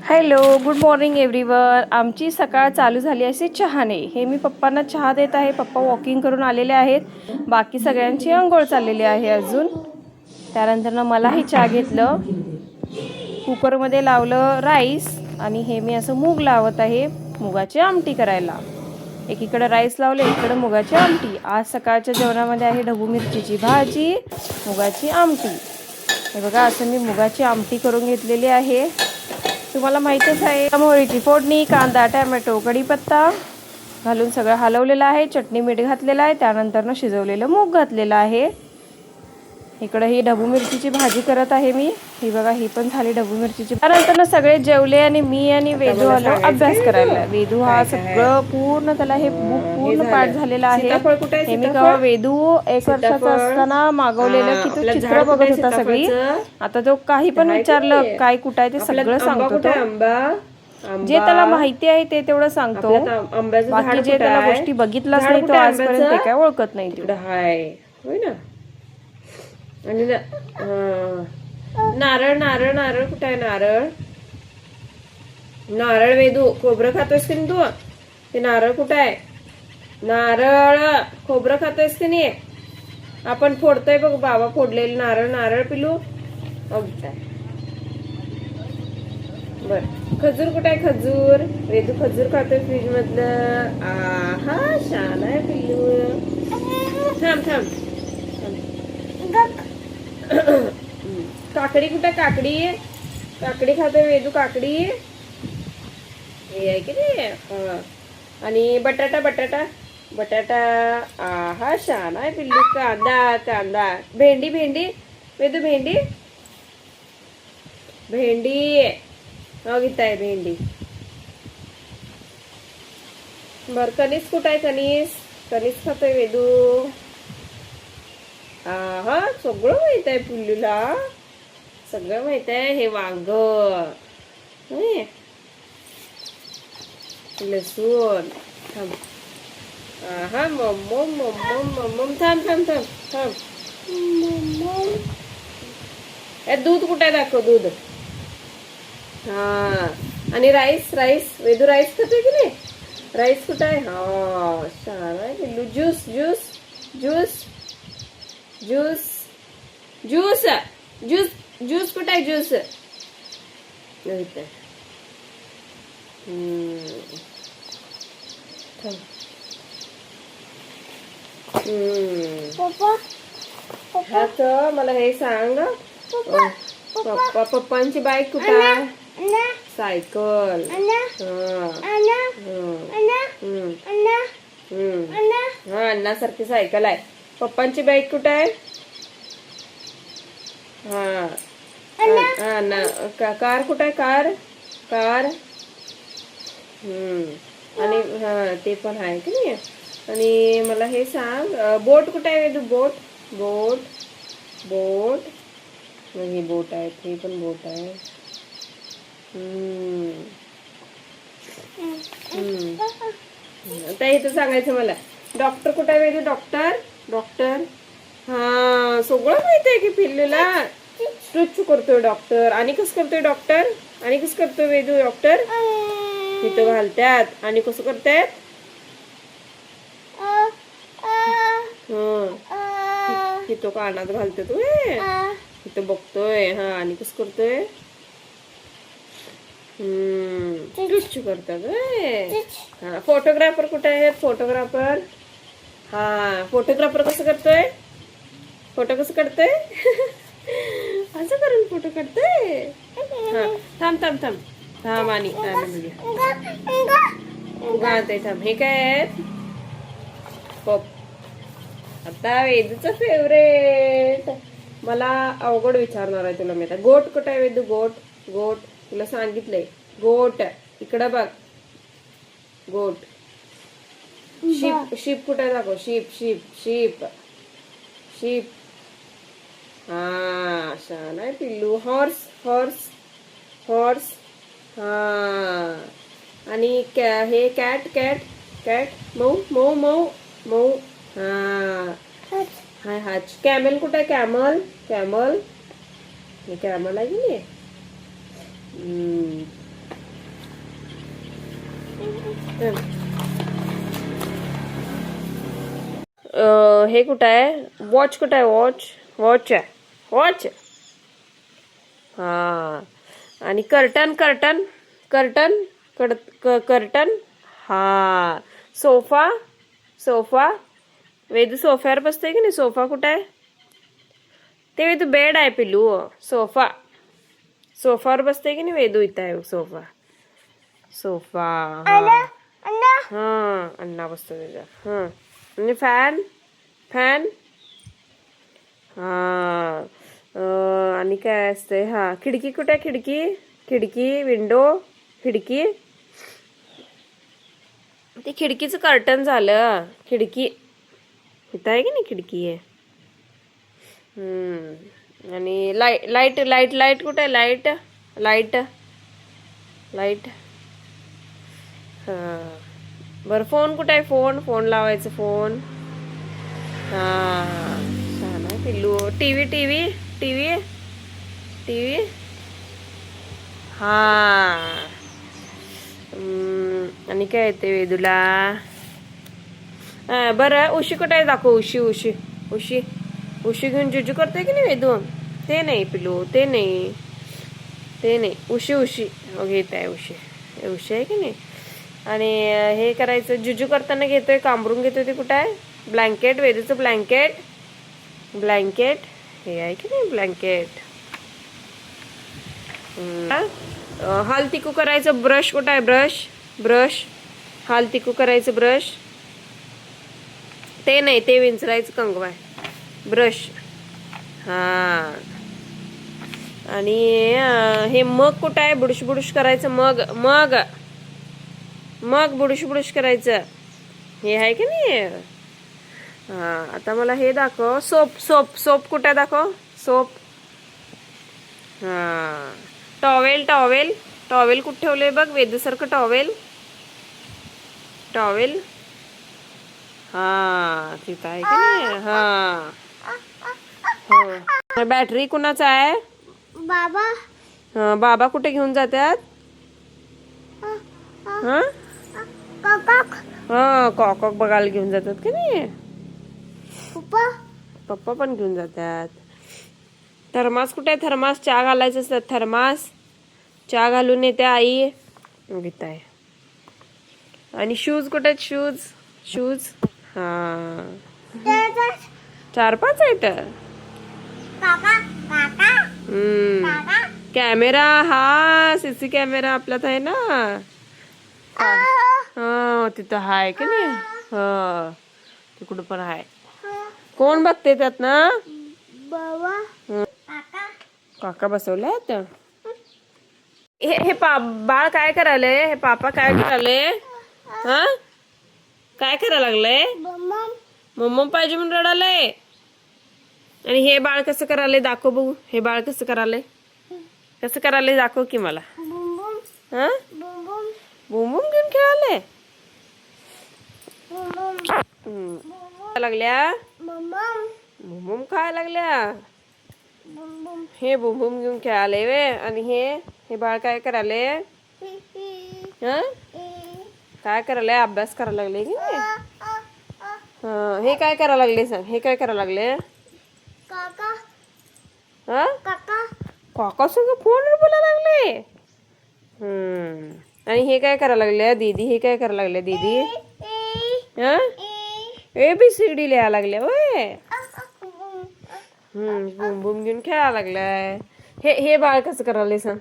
Hello, good morning everyone. आमची सकाळ चालू झाली असे चहाने. हे मी पप्पांना चहा देत आहे. पप्पा वॉकिंग करून आलेले आहेत. बाकी सगळ्यांची अंघोळ चाललेली आहे अजून. त्यानंतर मलाही चहा घेतलं. कुकरमध्ये लावलं राईस आणि हे मी असं मूग लावत आहे मुगाची आमटी करायला. एकीकडे राईस लावले, एकीकडे मुगाची आमटी. आज सकाळच्या जेवणामध्ये आहे ढबू मिरचीची भाजी, मुगाची आमटी. हे बघा, असं मी मुगाची आमटी करून घेतलेली आहे. तुम्हाला माहीतच आहे. मोहरीची फोडणी, कांदा, टॅमॅटो, कढीपत्ता घालून सगळं हलवलेलं आहे. चटणी मीठ घातलेलं आहे. त्यानंतर शिजवलेलं मूग घातलेलं आहे. इकडे ही ढबू मिरचीची भाजी करत आहे मी. ही बघा, ही पण झाली ढबू मिरचीची. त्यानंतर सगळे जेवले आणि मी आणि वेदू आलो अभ्यास करायला. वेदू हा सगळं पूर्ण, त्याला हे बुक पूर्ण पाठ झालेला आहे. हे मी केव्हा वेदू 1 वर्षाचा असताना मागवलेलं की तो चित्र बघत होता सगळी. आता तो काही पण विचारलं काय कुठं आहे ते सगळं सांगतो तो. जे त्याला माहिती आहे ते तेवढं सांगतो. बाकी जे त्याला गोष्टी बघितलाच नाही तो आजपर्यंत ते काय ओळखत नाही. आणि नारळ नारळ नारळ कुठं आहे? नारळ नारळ वेदू, खोबरं खातोयस की तू? ते नारळ कुठं आहे? नारळ खोबरं खातोयस की नाही? आपण फोडतोय बघ, बाबा फोडलेलं नारळ. नारळ पिलू बर. खजूर कुठं आहे? खजूर वेदू खजूर खातोय फ्रीज मधलं. आहा, छान आहे पिल्लू. थांब थांब. काकडी कुठे? काकडी काकडी खातोय वेदू. काकडी हे आहे की नाही. आणि बटाटा बटाटा बटाटा. आहा, छान आहे पिल्लू. कांदा कांदा. भेंडी भेंडी वेदू. भेंडी भेंडी गीता आहे भेंडी. बर, कणीस कुठं आहे? कणीस कणीस खातोय वेदू. हा, सगळं माहित आहे पिल्लूला, सगळं माहित आहे. हे वांग, लसूण. थांब. हा, मम्मम मम्मम मम्मम. थांब थांब थांब थांब. दूध कुठे आहे? दाखव दूध. हा, आणि राईस राईस वेदू राईस खातोय की नाही? राईस कुठे आहे? हा, छान आहे पिल्लू. Juice juice juice juice juice juice juice कुठे आहे? ज्यूस हा, तर मला हे सांग, पप्पांची बाईक कुठे आहे? सायकल. हा, अण्णासारखी सायकल आहे. पप्पांची बाईक कुठे आहे? हा, कार कुठे आहे? Car car. आणि हा, ते पण आहे की नाही. आणि मला हे सांग, बोट कुठे आहे? बोट बोट बोट. हे बोट आहे, हे पण बोट आहे. आता इथं सांगायचं मला. डॉक्टर कुठे आहे वेदू? Doctor doctor. हा, सगळं माहित आहे की पिल्लूला. स्ट्रेच करतोय डॉक्टर. आणि कसं करतोय डॉक्टर? आणि कसं करतोय वेदू डॉक्टर? इथं घालतात आणि कसं करतात? इथं कानात घालतात. इथं बघतोय. हा, आणि कसं करतोय? स्ट्रेच करतात. हा, फोटोग्राफर कुठे आहेत? फोटोग्राफर. हा, फोटोग्राफर कसं करतोय? फोटो कसं करतोय? असं करून फोटो काढतोय. हा, थांब थांब थांब थांब. आणि थांब. हे काय आहेत? पप. आता वेदूचं फेवरेट. मला अवघड विचारणार आहे तुला मी आता. गोट कुठं आहे वेदू? गोट गोट तुला सांगितलंय. गोट इकडं बघ. गोट. शीप शीप कुठे आहे? दाखव. Ship ship ship ship. हा, छान आहे पिल्लू. Horse horse horse. हा, आणि हे कॅट कॅट कॅट. मऊ मऊ मऊ मऊ. हा, हाय हाच. कॅमेल कुठे आहे? Camel camel. हे कॅमल आहे की नाही. हे कुठं आहे? वॉच कुठं आहे? वॉच वॉच आहे. वॉच. हा. आणि कर्टन कर्टन कर्टन कर्टन. हा. Sofa sofa. वेदू सोफ्यावर बसतोय की नाही? सोफा कुठं आहे? ते वेदू बेड आहे पिलू. सोफा. सोफावर बसतोय की नाही वेदू? इथं आहे सोफा. सोफा. हा. अण्णा बसतो त्याच्या. हा. आणि फॅन फॅन. हा. आणि काय असतंय? हा. खिडकी कुठे? खिडकी खिडकी. विंडो. खिडकी. ते खिडकीचं कर्टन झालं. खिडकी इथं आहे की नाही? खिडकी आहे. आणि लाईट लाईट लाईट लाईट कुठे आहे? Light light light. हा. बरं फोन कुठे आहे? फोन फोन लावायचं. फोन. हा. छान आहे पिल्लू. TV TV TV TV. हा. आणि काय येते वेदूला? बरं उशी कुठे आहे? दाखव. उशी उशी उशी. उशी घेऊन जुजू करतोय की नाही वेदू? ते नाही पिलू. ते नाही. ते नाही. उशी उशी. घेत आहे उशी. उशी आहे की नाही? आणि हे करायचं जुजू करताना घेतोय. कांबरून घेतोय. ते कुठं आहे? ब्लँकेट. वेदूचं ब्लँकेट. ब्लँकेट. हे आहे की नाही? ब्लँकेट. हाल तिकू करायचं. ब्रश कुठं आहे? Brush brush. हाल तिकू करायचं. ब्रश. ते नाही. ते विंचरायचं कंगवा आहे. ब्रश. हा. आणि हे मग कुठं आहे? बुडुश बुडुश करायचं. मग मग मग बुडुश बुडुश करायचं. हे आहे की नाही? हा. आता मला हे दाखव. सोप सोप सोप कुठं आहे? दाखव. सोप. हा. टॉवेल टॉवेल टॉवेल कुठं ठेवलंय बघ? वेदूसारखं टॉवेल. टॉवेल. हा. तिथं आहे की नाही? हा. हो. बॅटरी कुणाचा आहे? बाबा. हा. बाबा कुठे घेऊन जातात? हा. हा. कॉक बघायला घेऊन जातात की नाही? पप्पा. पप्पा पण घेऊन जातात. थर्मास कुठे आहे? थर्मास. चहा घालायचं असतं. थर्मास. चहा घालून येते आई. घेत आहे. आणि शूज कुठे आहेत? Shoes shoes. हा. 4-5 आहेत. कॅमेरा. हा. सीसी कॅमेरा आपल्यात आहे ना? हा. तिथं हाय की नाही? हा. तिकडं पण आहे. कोण बघते त्यात ना? बाबा. काका बसवल्यात. हे बाळ काय करायलंय? हे पापा काय करायलंय? हा. काय करायला लागलंय? मम्मा पाहिजे म्हणून रडालय. आणि हे बाळ कसं करायलंय? दाखव बघू. हे बाळ कसं करायलंय? कसं करायलंय दाखव की मला. हा. बुम बुम घेऊन खेळालंय. लागल्या. बुम खायला लागल्या. हे बुम बुम घेऊन खेळालंय वे. आणि हे बाळ काय करायलंय? हा. काय करायलंय? अभ्यास करायला लागले की नाही? हा. हे काय करायला लागले सांग? हे काय करायला लागले? हा. काका सगळं फोनवर बोलायला लागले. आणि हे काय करायला लागले? दीदी. हे काय करायला लागले दीदी? हा. ABCD लिहायला लागल्या वय. बुम बुम घेऊन खेळायला लागलाय. हे बाळ कसं करायला सांग?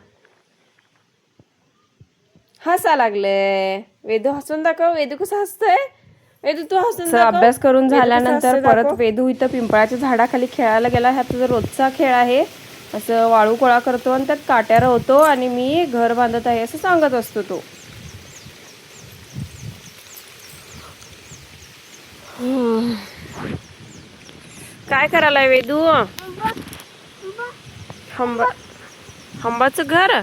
हसा लागले. वेदू हसून दाखव. वेदू कसं हसतंय? वेदू तू हसून दाखव. अभ्यास करून झाल्यानंतर परत वेदू इथं पिंपळाच्या झाडाखाली खेळायला गेला. हा तुझा रोजचा खेळ आहे. असं वाळू गोळा करतो आणि त्यात काट्या रवतो आणि मी घर बांधत आहे असं सांगत असतो तो. काय करायलाय वेदू? हंबाचं घर.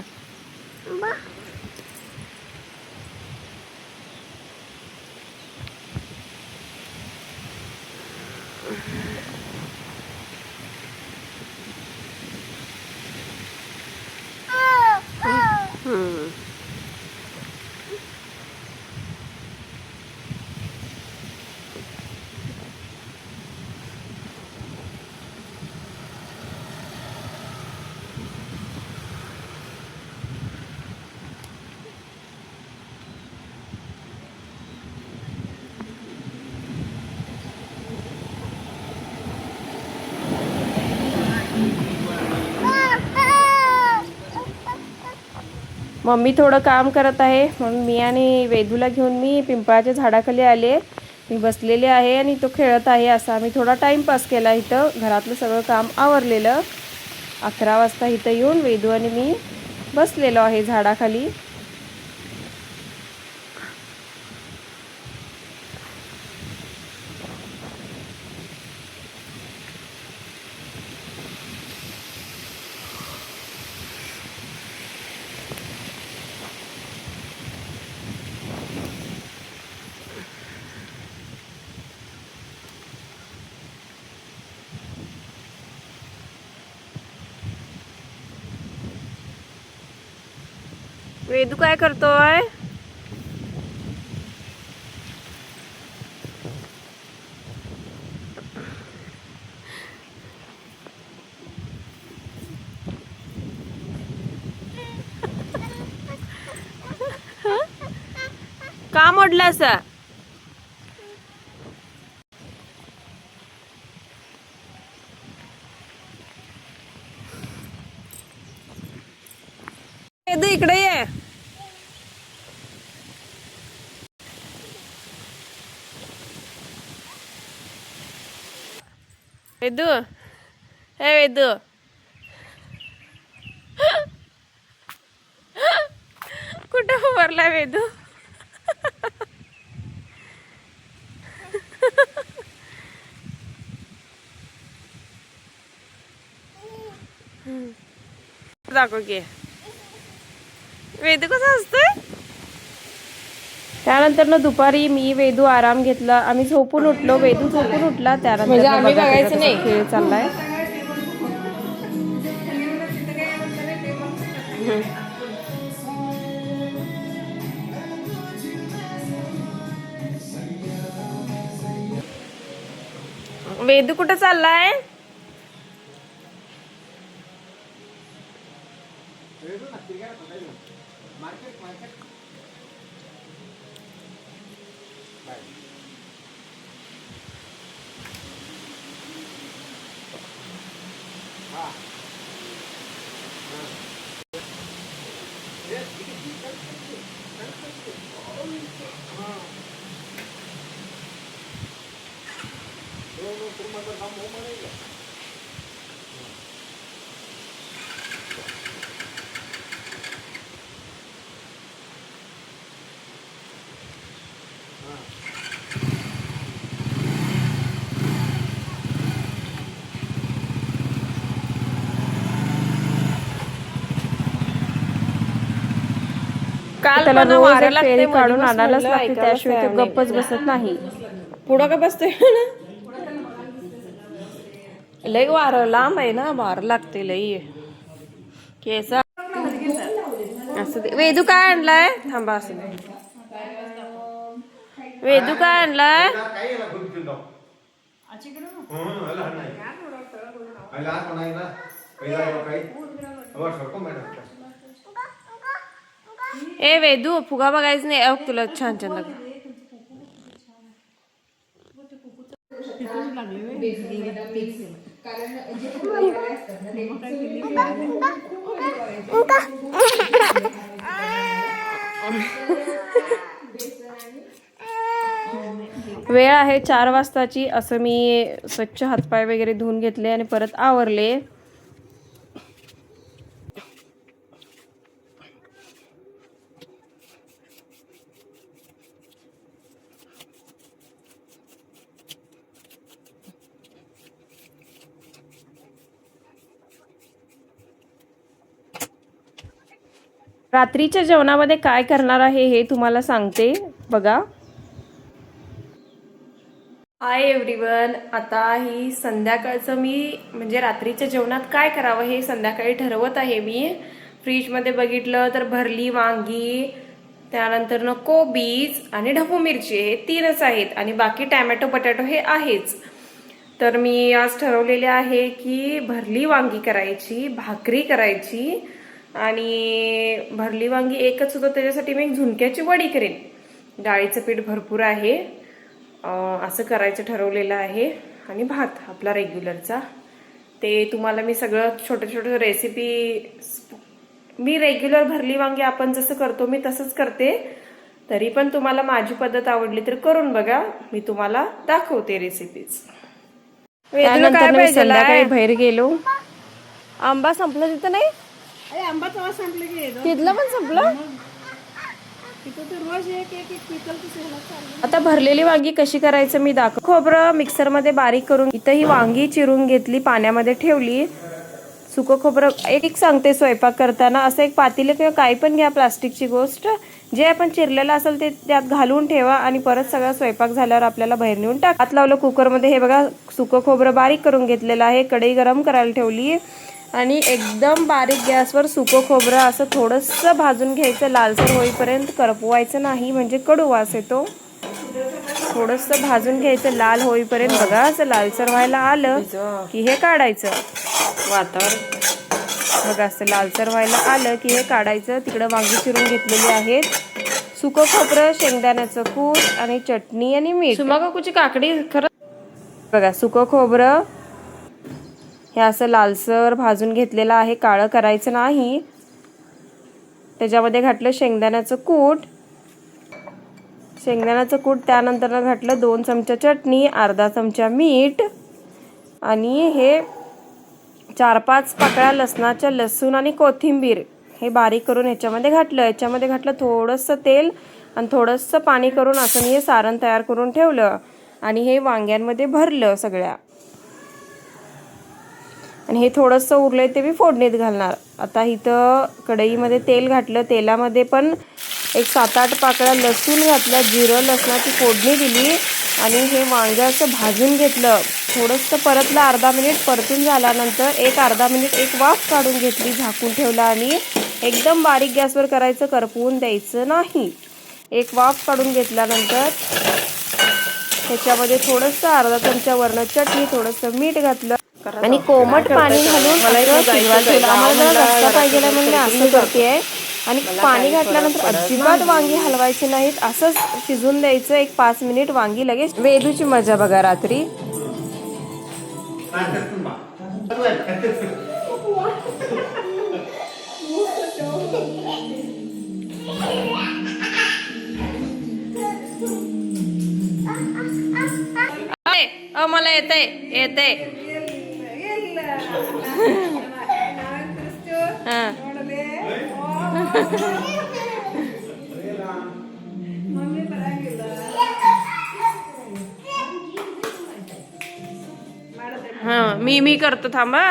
मम्मी थोडं काम करत आहे म्हणून मी आणि वेदूला घेऊन मी पिंपळाच्या झाडाखाली आले. मी बसलेले आहे आणि तो खेळत आहे. असा आम्ही थोडा टाईमपास केला. इथं घरातलं सगळं काम आवरलेलं. 11 वाजता इथं येऊन वेदू आणि मी बसलेलो आहे झाडाखाली. वेदू काय करतोय? का मोडलास? वेदू इकडे ये. वेदू, हे वेदू, कुठे उभारला वेदू? दाखव की वेदू कसा असतोय. त्यानंतर ना दुपारी मी वेदू आराम घेतला. आम्ही झोपून उठलो. वेदू झोपून उठला. त्यानंतर आम्ही बघायचं नाही खेळ चाललाय. वेदू कुठं चाललाय? काल त्याला रोज फेरी काढून आणायलाच लागते. त्याशिवाय तो गप्पच बसत नाही. पुढं का बसतोय ना. लई वारं लांब आहे ना. वारं लागते लई. केस असं दे. वेदू काय आणलाय? थांबा असं दे. वेदू काय आणलाय? ए वेदू फुगा बघायचं नाही. अग तुला छान छान लागलं. वेळ आहे 4 वाजताची. असं मी स्वच्छ हातपाय वगैरे धुवून घेतले आणि परत आवरले. रात्रीच्या जेवणामध्ये काय करणार आहे हे तुम्हाला सांगते बघा. Hi everyone. आता ही संध्याकाळचं मी म्हणजे रात्रीच्या जेवणात काय करावं हे संध्याकाळी ठरवत आहे मी. फ्रीजमध्ये बघितलं तर भरली वांगी, त्यानंतर न कोबीज आणि ढबू मिरची हे 3च आहेत आणि बाकी टॅमॅटो बटाटो हे आहेच. तर मी आज ठरवलेले आहे की भरली वांगी करायची, भाकरी करायची आणि भरली वांगी एकच होतं त्याच्यासाठी मी एक झुणक्याची वडी करेन. डाळीचं पीठ भरपूर आहे. असं करायचं ठरवलेलं आहे. आणि भात आपला रेग्युलरचा. ते तुम्हाला मी सगळं छोटं छोटं रेसिपी मी रेग्युलर भरली वांगी आपण जसं करतो मी तसंच करते. तरी पण तुम्हाला माझी पद्धत आवडली तर करून बघा, मी तुम्हाला दाखवते रेसिपीज. त्यानंतर मी संध्याकाळी बाहेर गेलो. आंबा संपला तिथं नाही, आंबा तेव्हा संपले की तिथलं पण संपलं. तिथं तर रोज एक एक एक पिकल कसं. आता भरलेली वांगी कशी करायचं मी दाखव. खोबरं मिक्सरमध्ये बारीक करून इथं ही वांगी चिरून घेतली, पाण्यामध्ये ठेवली. सुकं खोबरं एक सांगते स्वयंपाक करताना, असं एक पातेलं किंवा काही पण घ्या प्लास्टिकची गोष्ट, जे आपण चिरलेलं असेल ते त्यात घालून ठेवा आणि परत सगळा स्वयंपाक झाल्यावर आपल्याला बाहेर नेऊन टाक. हात लावलं कुकरमध्ये. हे बघा सुकं खोबरं बारीक करून घेतलेलं आहे. कढई गरम करायला ठेवली आणि एकदम बारीक गॅसवर सुकं खोबरं असं थोडंसं भाजून घ्यायचं, लालसर होईपर्यंत. करपवायचं नाही म्हणजे कडू वास येतो. थोडंसं भाजून घ्यायचं लाल होईपर्यंत. बघा असं लालसर व्हायला आलं की हे काढायचं. वातावरण बघा असं लालसर व्हायला आलं की हे काढायचं. तिकडं वांगी चिरून घेतलेली आहेत. सुकं खोबरं, शेंगदाण्याचं कूट आणि चटणी आणि मीठ. सुमा काकूची काकडी खरं बघा. सुकं खोबरं हे असं लालसर भाजून घेतलेलं आहे, काळं करायचं नाही. त्याच्यामध्ये घातलं शेंगदाण्याचं कूट, त्यानंतर घातलं 2 चमचा चटणी, अर्धा चमचा मीठ आणि हे 4-5 पाकळ्या लसणाच्या, लसूण आणि कोथिंबीर हे बारीक करून ह्याच्यामध्ये घातलं. थोडंसं तेल आणि थोडंसं पाणी करून असं मी हे सारण तयार करून ठेवलं आणि हे वांग्यांमध्ये भरलं सगळ्या. आणि हे थोडंसं उरलंय ते मी फोडणीत घालणार. आता इथं कढईमध्ये तेल घातलं. तेलामध्ये पण एक 7-8 पाकळ्या लसूण घातल्या, जिरं लसणाची फोडणी दिली आणि हे वांगं असं भाजून घेतलं. थोडंसं परतलं, अर्धा मिनिट परतून झाल्यानंतर अर्धा मिनिट एक वाफ काढून घेतली, झाकून ठेवलं आणि एकदम बारीक गॅसवर करायचं, करपवून द्यायचं नाही. एक वाफ काढून घेतल्यानंतर त्याच्यामध्ये थोडंसं अर्धा चमचा वरण चटणी, थोडंसं मीठ घातलं आणि कोमट पाणी घालून ठेवलं. आम्हाला जरा रस्सा पाहिजे म्हणून असं करते. आणि पाणी घातल्यानंतर अजिबात वांगी हलवायची नाहीत, असंच शिजून द्यायचं 1-5 मिनिट. वांगी लगेच. वेदूची मजा बघा रात्री. मला येतंय हा. हा मी करतो थांबा.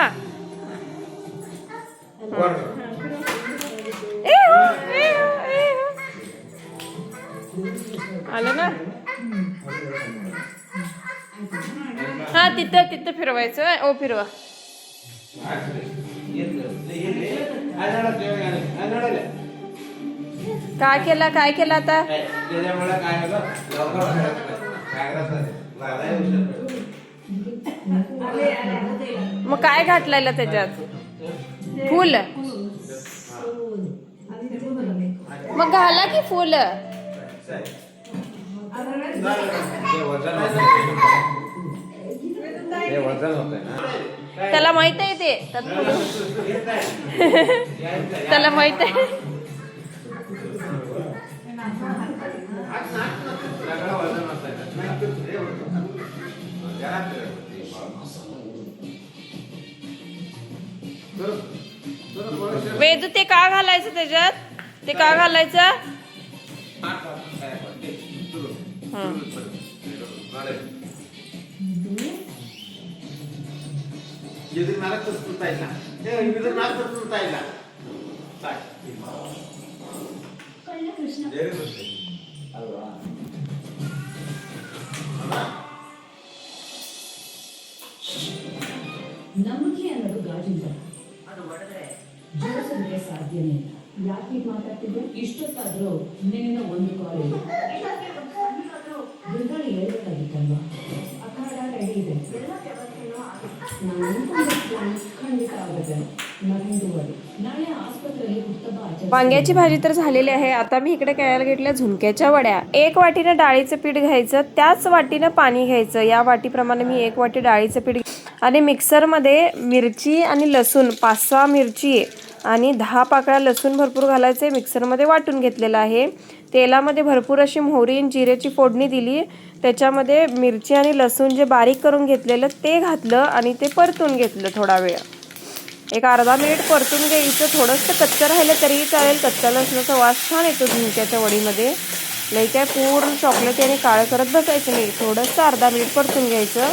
आलं ना. हा तिथं फिरवायचं. ओ फिरवा. काय केलं आता. मग काय घातलेलं त्याच्यात. फुल. मग घाला की फुल. त्याला माहित आहे ते. त्याला माहित आहे. वेदू ते का घालायचं त्याच्यात. ते का घालायचं. ನಂಬಿಕೆ ಅನ್ನೋದು ಗಾಜಿನ ಜೋಡಿಸೋದಕ್ಕೆ ಸಾಧ್ಯನೇ ಇಲ್ಲ. ಯಾಕೆ ಹೀಗೆ ಮಾತಾಡ್ತಿದ್ದೆ. ಇಷ್ಟೊತ್ತಾದ್ರೂ ನಿನ್ನಿಂದ ಒಂದು ಕಾಲ್ ಇಲ್ಲ. ಗುರುಗಳು ಹೇಳ್ಬೇಕಾಗಿತ್ತಲ್ವಾ. ಅಖಾಡ ರೆಡಿ ಇದೆ. ನಾನು ಅನ್ಕೊಂಡ ಪ್ಲಾನ್ ಖಂಡಿತ ಆಗುತ್ತೆ. Nothing to worry. ನಾಳೆ ಆಸ್ಪತ್ರೆಯಲ್ಲಿ ಹುಟ್ಟುಹಬ್ಬ ಆಚರಿಸಿ. वांग्याची भाजी तर झालेली आहे. आता मी इकडे करायला घेतल्या झुणक्याच्या वड्या. 1 वाटीनं डाळीचं पीठ घ्यायचं, त्याच वाटीनं पाणी घ्यायचं. या वाटीप्रमाणे मी 1 वाटी डाळीचं पीठ आणि मिक्सरमध्ये मिरची आणि लसूण 5-6 मिरची आणि 10 पाकळ्या लसूण भरपूर घालायचे, मिक्सरमध्ये वाटून घेतलेलं आहे. तेलामध्ये भरपूर अशी मोहरी आणि जिऱ्याची फोडणी दिली. त्याच्यामध्ये मिरची आणि लसूण जे बारीक करून घेतलेलं ते घातलं आणि ते परतून घेतलं थोडा वेळ. एक अर्धा मिनिट परतून घ्यायचं. थोडंसं कच्चं राहिलं तरीही चालेल, कच्चा लसणाचा वास छान येतो झुणक्याच्या वडीमध्ये. लई काय पूर्ण चॉकलेटी आणि काळं करत बसायचं नाही, थोडंसं अर्धा मिनिट परतून घ्यायचं.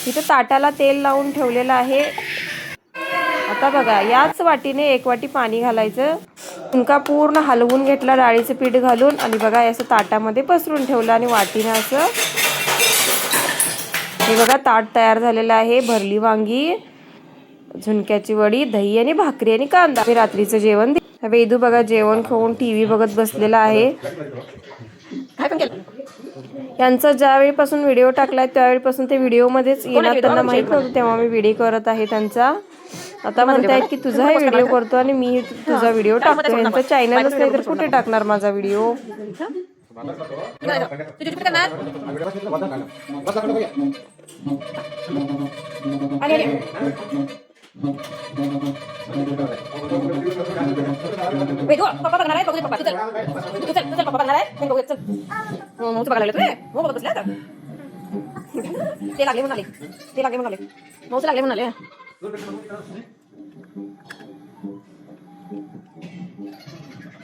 इथं ताटाला तेल लावून ठेवलेलं आहे. आता बघा, याच वाटीने 1 वाटी पाणी घालायचं. झुणका पूर्ण हलवून घेतला डाळीचं पीठ घालून आणि बघा असं ताटामध्ये पसरून ठेवलं आणि वाटीनं असं. हे बघा ताट तयार झालेलं आहे. भरली वांगी, झुणक्याची वडी, दही आणि भाकरी आणि कांदा. मी रात्रीचं जेवण वेदू बघा जेवण खाऊन टीव्ही बघत बसलेला आहे. यांचा ज्यावेळीपासून व्हिडिओ टाकलाय त्यावेळीपासून ते व्हिडिओमध्येच येणार. त्यांना माहित नव्हतं तेव्हा मी व्हिडिओ करत आहे त्यांचा. आता म्हणतायत की तुझा व्हिडिओ करतो आणि मी तुझा व्हिडिओ टाकतो. यांचं चॅनलच नाही तर कुठे टाकणार माझा व्हिडिओ. पप्पा बघणार आहे, बघू दे पप्पा. तू चल पप्पा बघणार आहे. बघू चल. मोठं बघायला लागलं तू. बघत बसले आता. ते लागले म्हणून आले. मोठं लागले म्हणून आले.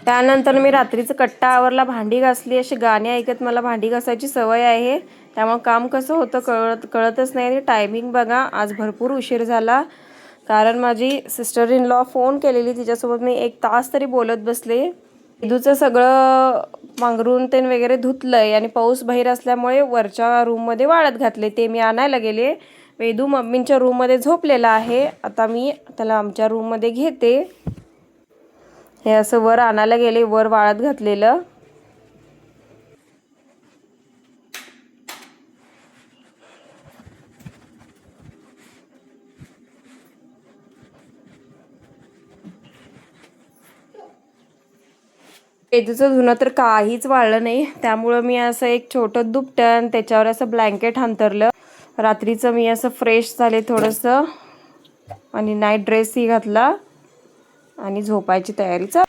त्यानंतर मी रात्रीचं कट्टा आवरला, भांडी घासली. अशी गाणी ऐकत मला भांडी घासायची सवय आहे, त्यामुळे काम कसं होतं कळतच नाही. टायमिंग बघा, आज भरपूर उशीर झाला कारण माझी सिस्टर इन लॉ फोन केलेली. तिच्यासोबत मी 1 तास तरी बोलत बसले. वेदूचं सगळं पांघरून ते वगैरे धुतलंय आणि पाऊस बाहेर असल्यामुळे वरच्या रूममध्ये वाळत घातले. ते मी आणायला गेले. वेदू मम्मींच्या रूममध्ये झोपलेला आहे. आता मी त्याला आमच्या रूममध्ये घेते. हे असं वर आणायला गेले, वर वाळत घातलेलं. वेदूचं धुणं तर काहीच वाळलं नाही, त्यामुळं मी असं एक छोटं दुपटं त्याच्यावर असं ब्लँकेट अंथरलं. रात्रीचं मी असं फ्रेश झाले थोडंसं आणि नाईट ड्रेसही घातला आणि झोपायची तयारीचा.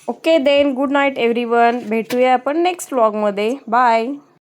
Okay then, good night everyone. भेटूया आपण नेक्स्ट व्लॉगमध्ये. बाय.